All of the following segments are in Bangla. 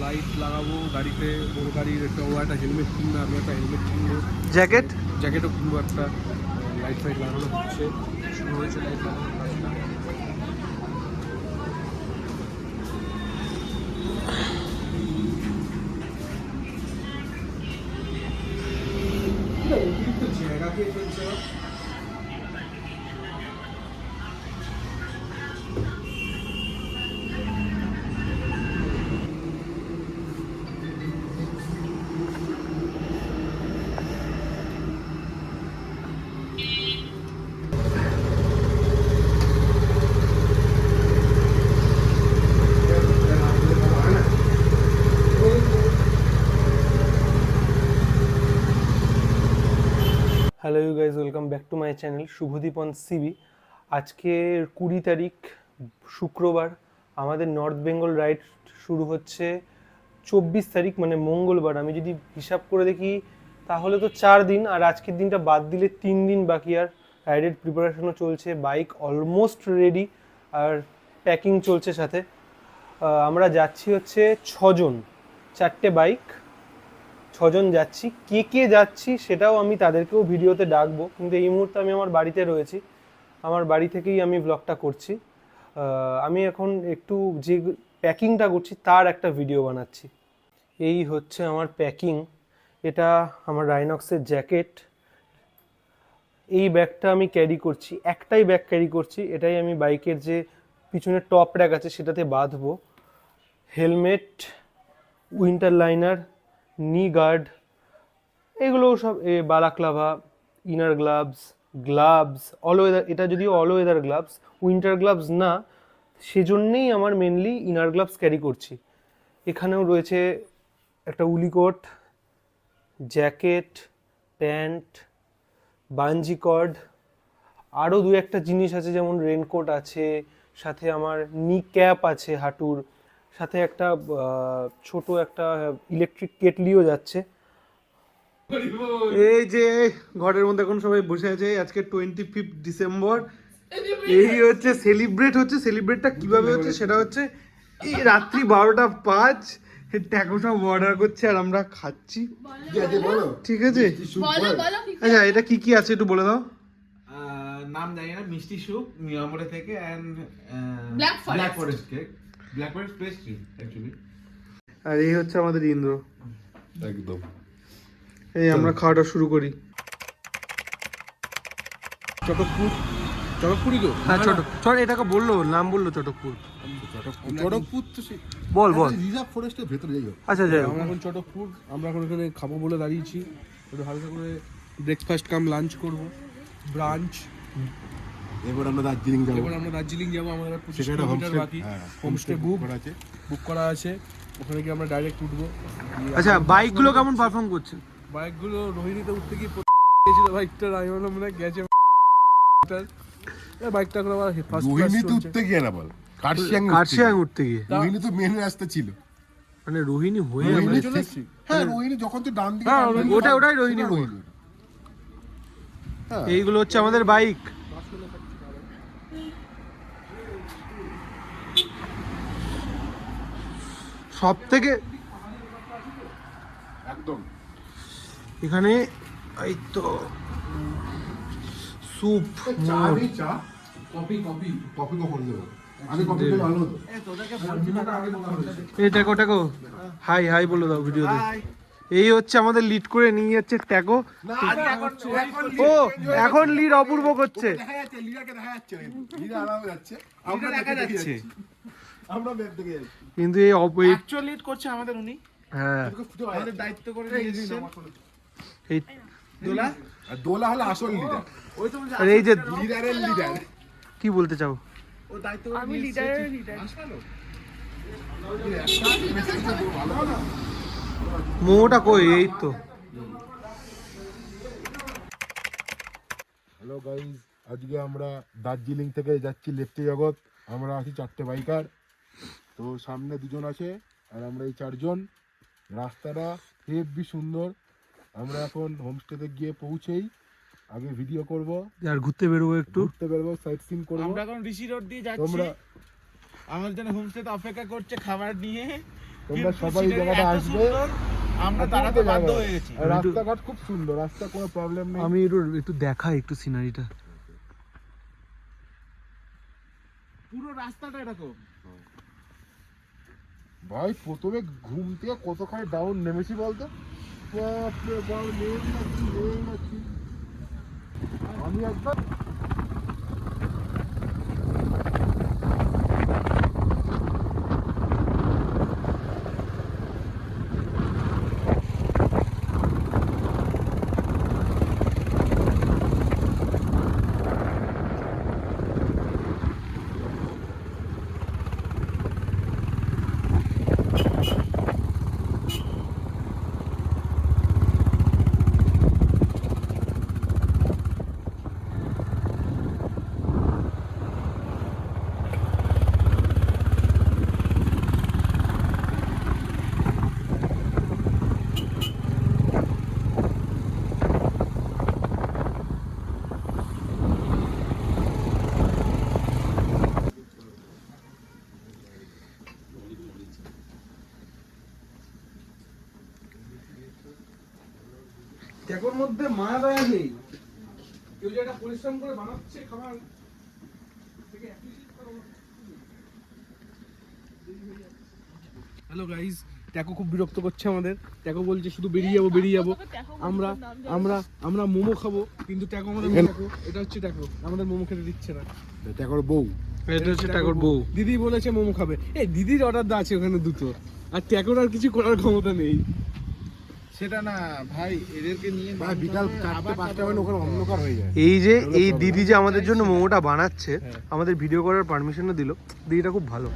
লাইট লাগাবো গাড়িতে, বড় গাড়ির একটা হেলমেট কিনবো, আমি একটা হেলমেট কিনবো, জ্যাকেটও কিনবো একটা। লাইট ফাইট লাগানো হচ্ছে, শুরু হয়েছে লাইট লাগানোর কাজটা। জায়গা খেয়ে ফেলছে। Hello you guys, welcome back to my channel Shubhadeep on CB. আজকে 20 তারিখ শুক্রবার। আমাদের নর্থ বেঙ্গল রাইড শুরু হচ্ছে 24 তারিখ মানে মঙ্গলবার। আমি যদি হিসাব করে দেখি তাহলে তো 4 দিন, আর আজকের দিনটা বাদ দিলে 3 দিন বাকি। আর রাইডের প্রিপারেশনও চলছে, বাইক অলমোস্ট রেডি, আর প্যাকিং চলছে সাথে। আমরা যাচ্ছি হচ্ছে 6 জন, 4টে বাইক, 6 জন যাচ্ছি। কে কে যাচ্ছি সেটাও আমি তাদেরকেও ভিডিওতে ডাকবো, কিন্তু এই মুহূর্তে আমি আমার বাড়িতে রয়েছি, আমার বাড়ি থেকেই আমি ব্লগটা করছি। আমি এখন একটু যে প্যাকিংটা করছি তার একটা ভিডিও বানাচ্ছি। এই হচ্ছে আমার প্যাকিং। এটা আমার রাইনক্সের জ্যাকেট। এই ব্যাগটা আমি ক্যারি করছি, একটাই ব্যাগ ক্যারি করছি, এটাই আমি বাইকের যে পিছনে টপ র্যাক আছে সেটাতে বাঁধবো। হেলমেট, উইন্টার লাইনার, নি গার্ড, এগুলো সব, Balaclava, inner gloves all weather. এটা যদিও all weather gloves, winter gloves না, সেজন্যেই আমার মেনলি ইনার গ্লাভস ক্যারি করছি। এখানেও রয়েছে একটা woolly coat, jacket, pant, bungee cord, আরও দু একটা জিনিস আছে, যেমন রেনকোট আছে, সাথে আমার নি ক্যাপ আছে হাঁটুর, সাথে একটা ছোট একটা ইলেকট্রিক কেটলিও যাচ্ছে। এই যে ঘরের মধ্যে এখন সবাই বসে আছে, আজকে 25 ডিসেম্বর। এই হচ্ছে সেলিব্রেটটা কিভাবে হচ্ছে সেটা হচ্ছে এই রাত্রি 12:05 ট্যাকো সব অর্ডার করছে আর আমরা খাচ্ছি। ঠিক আছে, আচ্ছা এটা কি কি আছে একটু বলে দাও। নাম জানি না, মিষ্টি স্যুপ মিয়ামোড়ে থেকে and black forest cake, black forest pastry actually. আর এই হচ্ছে আমাদের ইন্দ্র। একদম এই আমরা খাওয়াটা শুরু করি। চটকপুরি তো হ্যাঁ, এটাকে বললো, নাম বললো চটকপুর। চটকপুর তো বল রিজার্ভ ফরেস্টের ভেতরে যাই হোক। আচ্ছা যাই হোক। আমরা এখন চটকপুর, আমরা এখন এখানে খাবো বলে দাঁড়িয়েছি। একটু হালকা করে ব্রেকফাস্ট কাম লাঞ্চ করবো, ব্রাঞ্চ। এবার আমরা দার্জিলিং যাবো। আমাদের 25 সেখানে কিলোমিটার হোমস্টে, বাকি। হ্যাঁ, হোমস্টে বুক করা আছে। ওখানে গিয়ে আমরা ডাইরেক্ট উঠবো। আচ্ছা, বাইকগুলো কেমন পারফর্ম করছে? বাইকগুলো রোহিণীতে উঠতে গিয়ে গেছিল বাইকটা, আমি বললাম মনে হয় গেছে বাইকটা। এখন আবার ফার্স্ট রোহিণীতে উঠতে গিয়ে না বল, কার্শিয়াং উঠতে গিয়ে। রোহিণী তো মেন রাস্তা ছিল। মানে রোহিণী হয়ে রোহিণী চলে এসেছি। হ্যাঁ, রোহিণী যখন তুই ডান দিকে হ্যাঁ, টানবি, ওটাই রোহিণী মোড়। হ্যাঁ, এইগুলো হচ্ছে আমাদের বাইক। সব থেকে একদম এখানে এই তো স্যুপ, কফি কখন দেবো? আমি কফি খেলে ভালো হতো। এই ট্যাকো হাই বলে দাও ভিডিওতে। এই হচ্ছে আমাদের লিড করে নিয়ে যাচ্ছে ট্যাকো। ও এখন লিড অপূর্ব করছে। দেখা যাচ্ছে লিডারকে, দেখা যাচ্ছে লিডার আরামে যাচ্ছে, আমরা দেখা যাচ্ছে, আমরা ব্যাগ থেকে যাচ্ছি। কিন্তু এই অ্যাকচুয়ালি লিড করছে আমাদের উনি, হ্যাঁ আমাদের দায়িত্ব করে নিয়েছেন। এই দোলা আর দোলা হলো আসল লিডার, ওই তো বলছে আর এই যে লিডারের লিডার। কি বলতে চাও? ও দায়িত্ব করে আমি নিয়েছে। লিডার। মোটা কই? এই তো হ্যালো গাইজ, আজকে আমরা দার্জিলিং থেকে যাচ্ছি লেফটে জগৎ। আমরা আছি 4টে বাইকার, তো সামনে 2 জন আছে আর আমরা এই 4 জন। রাস্তাটা হেভি সুন্দর। আমরা এখন হোমস্টেতে গিয়ে পৌঁছেই আগে ভিডিও করব, আর ঘুরতে বেরোবো, একটু ঘুরতে বেরোবো, সাইট সিন করবো। আমরা এখন ঋষি রোড দিয়ে যাচ্ছি। তোমরা আমার জন্য হোমস্টেতে অপেক্ষা করছে খাবার নিয়ে। তোমরা কিন্তু সবাই এই scenery জায়গাটা এত আসবে। সুন্দর, আমরা দাঁড়াতে বাধ্য হয়ে গেছি। আর রাস্তাঘাট খুব সুন্দর, রাস্তা কোনো প্রবলেম নেই। আমি একটু দেখাই একটু সিনারিটা। পুরো রাস্তাটা এরকম। ভাই প্রথমে ঘুম থেকে কতখানি ডাউন নেমেছি বলতো, বাপরে বাপ, নেই আমি একবার ট্যাকোর মধ্যে মায়া দয়া নেই, কেউ যে এটা পরিশ্রম করে বানাচ্ছে খাবার থেকে হ্যালো গাইস, ট্যাকো খুব বিরক্ত করছে আমাদের। ট্যাকো বলছে শুধু বেরিয়ে যাবো। আমরা আমরা আমরা মোমো খাবো, কিন্তু ট্যাকো আমাদের ট্যাকো, এটা হচ্ছে ট্যাকো আমাদের মোমো খেতে দিচ্ছে না। এটা করে বউ, এটা হচ্ছে ট্যাকোর বউ। দিদি বলেছে মোমো খাবে, এই দিদির অর্ডার দেওয়া আছে ওখানে দুটো, আর ট্যাকোর আর কিছু করার ক্ষমতা নেই। সেটা না ভাই, এদেরকে নিয়ে ভাই বিকাল 4-5টা হলে ওখানে অন্ধকার হয়ে যায়। এই দিদি যে আমাদের জন্য মোমোটা বানাচ্ছে, আমাদের ভিডিও করার পারমিশনও দিল, দিদিটা খুব ভালো।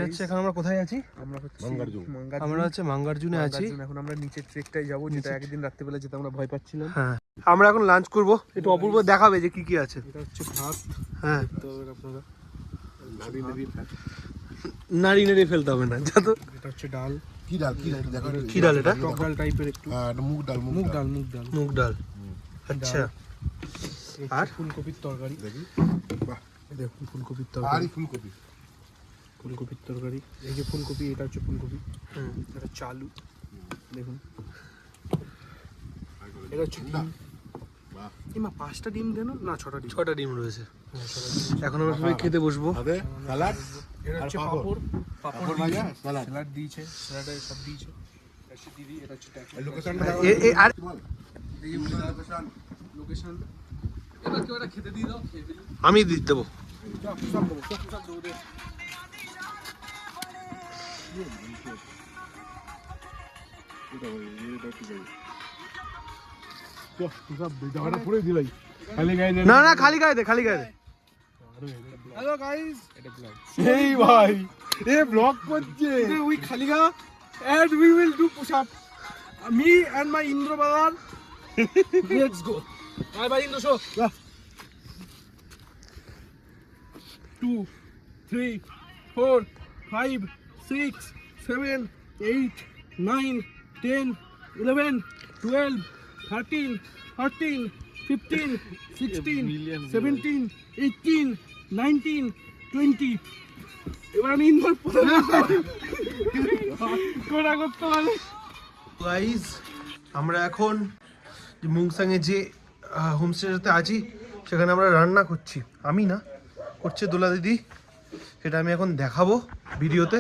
হচ্ছে এখন আমরা কোথায় আছি? আমরা হচ্ছে মাঙ্গারজুন। আমরা হচ্ছে মাঙ্গারজুনে আছি। এখন আমরা নিচের ট্রেকটাই যাবো, যেটা একদিন রাত্রিবেলা যেতে আমরা ভয় পাচ্ছিলাম। হ্যাঁ, আমরা এখন লাঞ্চ করব। একটু অপূর্ব দেখাবে যে কি কি আছে। এটা হচ্ছে ভাত, হ্যাঁ, তো আপনারা নাড়ি নাড়ি ফেলতে হবে না যত। এটা হচ্ছে ডাল, কি ডাল দেখো কি ডাল এটা? টক ডাল টাইপের একটু, হ্যাঁ এটা মুগ ডাল মুগ ডাল, মুগ ডাল। মুগ ডাল। আচ্ছা, আর আর? ফুলকপির তরকারি, দেখি বাহ দেখুন ফুলকপির আরই তরকারি, ফুলকপি ফুলকপির তরকারি। এই যে ফুলকপি, এটা হচ্ছে ফুলকপি, হুম, এটা চালু দেখুন। এটা হচ্ছে ডিম। বাহ এমা 5টা ডিম দেন না 6টা ডিম? 6টা ডিম রয়েছে। এখন আমরা সবাই খেতে বসবো। সাথে স্যালাড এটা হচ্ছে আর পাপড়, পাঁপড় ভাজা স্যালাড স্যালাড দিয়েছে, স্যালাডে সব দিয়েছে। এটা হচ্ছে দিদি, এটা হচ্ছে ট্যাকো। লোকেশনটা আর লোকেশন এবার কেউ একটা খেতে দিয়ে দাও, খেয়ে ফেলি। আমি দিয়ে দেবো। সব দেবো, সব দেবো দে। জায়গাটা পুরো দিলাই খালি গায়ে না না, খালি গায়ে দে, খালি গায়ে দে। হ্যালো গাইস, এটা ব্লগ। এই ভাই এ ব্লগ করছে We Khaliga and we will do push up. Me and my Indra brother. Let's go. Bye bye Indra show. 2, 3, 4, 5, 6, 7, 8, 9, 10, 11, 12, 13, 14, 15, 16, 17, 18, 19, 20. এবার আমি ইনভলভ কোনা করতে পারি। গাইস, আমরা এখন মুংসাংয়ে যে হোমস্টেতে আছি সেখানে আমরা রান্না করছি। আমি না, করছে দোলা দিদি। সেটা আমি এখন দেখাবো ভিডিওতে।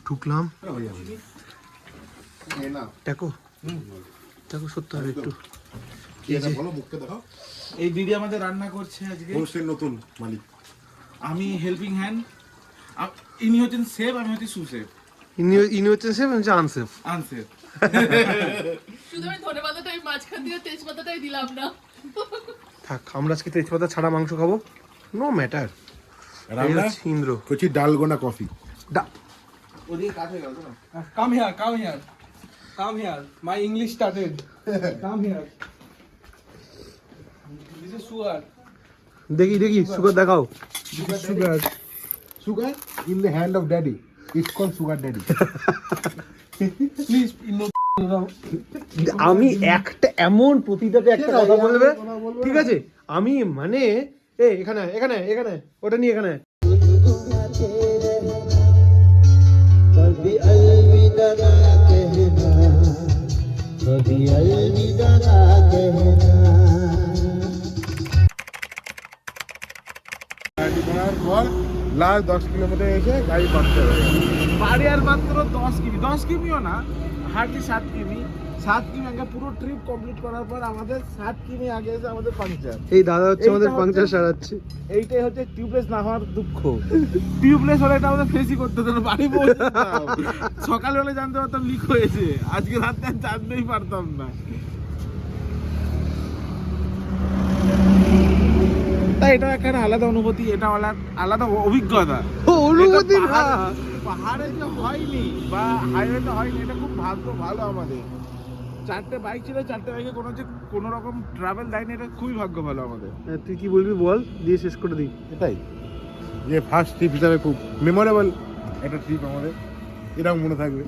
ঢুকলাম। দেখো দেখো, সত্যি হবে একটু। বলো মুখকে দেখাও এই দিদি আমাদের রান্না করছে আজকে। হোমস্টের নতুন মালিক আমি হেল্পিং হ্যান্ড, ইনি হচ্ছেন সেফ, আমি হচ্ছি সুসেফ, ইনি হচ্ছেন সেফ, আমি হচ্ছে আনসেফ। আনসেফ। শুধু আমি ধনেপাতাটা আমি মাঝখান দিয়ে তেজপাতাটাই দিলাম না। থাক, আমরা আজকে তেজপাতা ছাড়া মাংস খাবো। No matter. রান্না ইন্দ্র করছি ডালগোনা কফি ওদিকে কাজ হয়ে গেল তো না? Come here, come here. Come here. My English started. Come here. This is sugar. দেখি দেখি, সুগার দেখাও। This is sugar. Sugar in the hand of daddy it's call sugar daddy Please, no. আমি একটা এমন প্রতিটাতে একটা কথা বলবে, ঠিক আছে? আমি মানে এখানে এখানে এখানে ওটা নিয়ে এখানে। कभी अलविदा ना कहना, कभी अलविदा ना कहना। করার পর লাস্ট 10 কিলোমিটার এসে গাড়ি পাম্পচার হয়ে গেল। বাড়ি আর মাত্র 10 কিমি, 10 কিমিও না, হার্ডলি 7 কিমি। 7 কিমি আগে পুরো ট্রিপ কমপ্লিট করার পর আমাদের 7 কিমি আগে এসে আমাদের পাংচার। এই দাদা হচ্ছে আমাদের এইটা পাংচার হচ্ছে- সারাচ্ছে। এইটাই হচ্ছে টিউবলেস না হওয়ার দুঃখ। টিউবলেস হলে এটা আমাদের ফেসই করতে হতো না, বাড়ি পৌঁছতাম। সকালে হলে জানতে পারতাম লিক হয়েছে, আজকে রাতে আর জানতেই পারতাম না। তাই এটা একটা আলাদা অনুভূতি, এটা আলাদা অভিজ্ঞতা। অনুভূতি এটা না। পাহাড়ে যে হয়নি বা হাইওয়েতে হয়নি, এটা খুব ভাগ্য ভালো আমাদের। 4টে বাইক ছিল, 4টে বাইকে কোনো রকম ট্রাভেল দেয়নি, এটা খুবই ভাগ্য ভালো আমাদের। তুই কি বলবি বল, দিয়ে শেষ করে দিই। এটাই যে ফার্স্ট ট্রিপ হিসাবে খুব মেমোরেবল একটা ট্রিপ আমাদের, এরকম মনে থাকবে।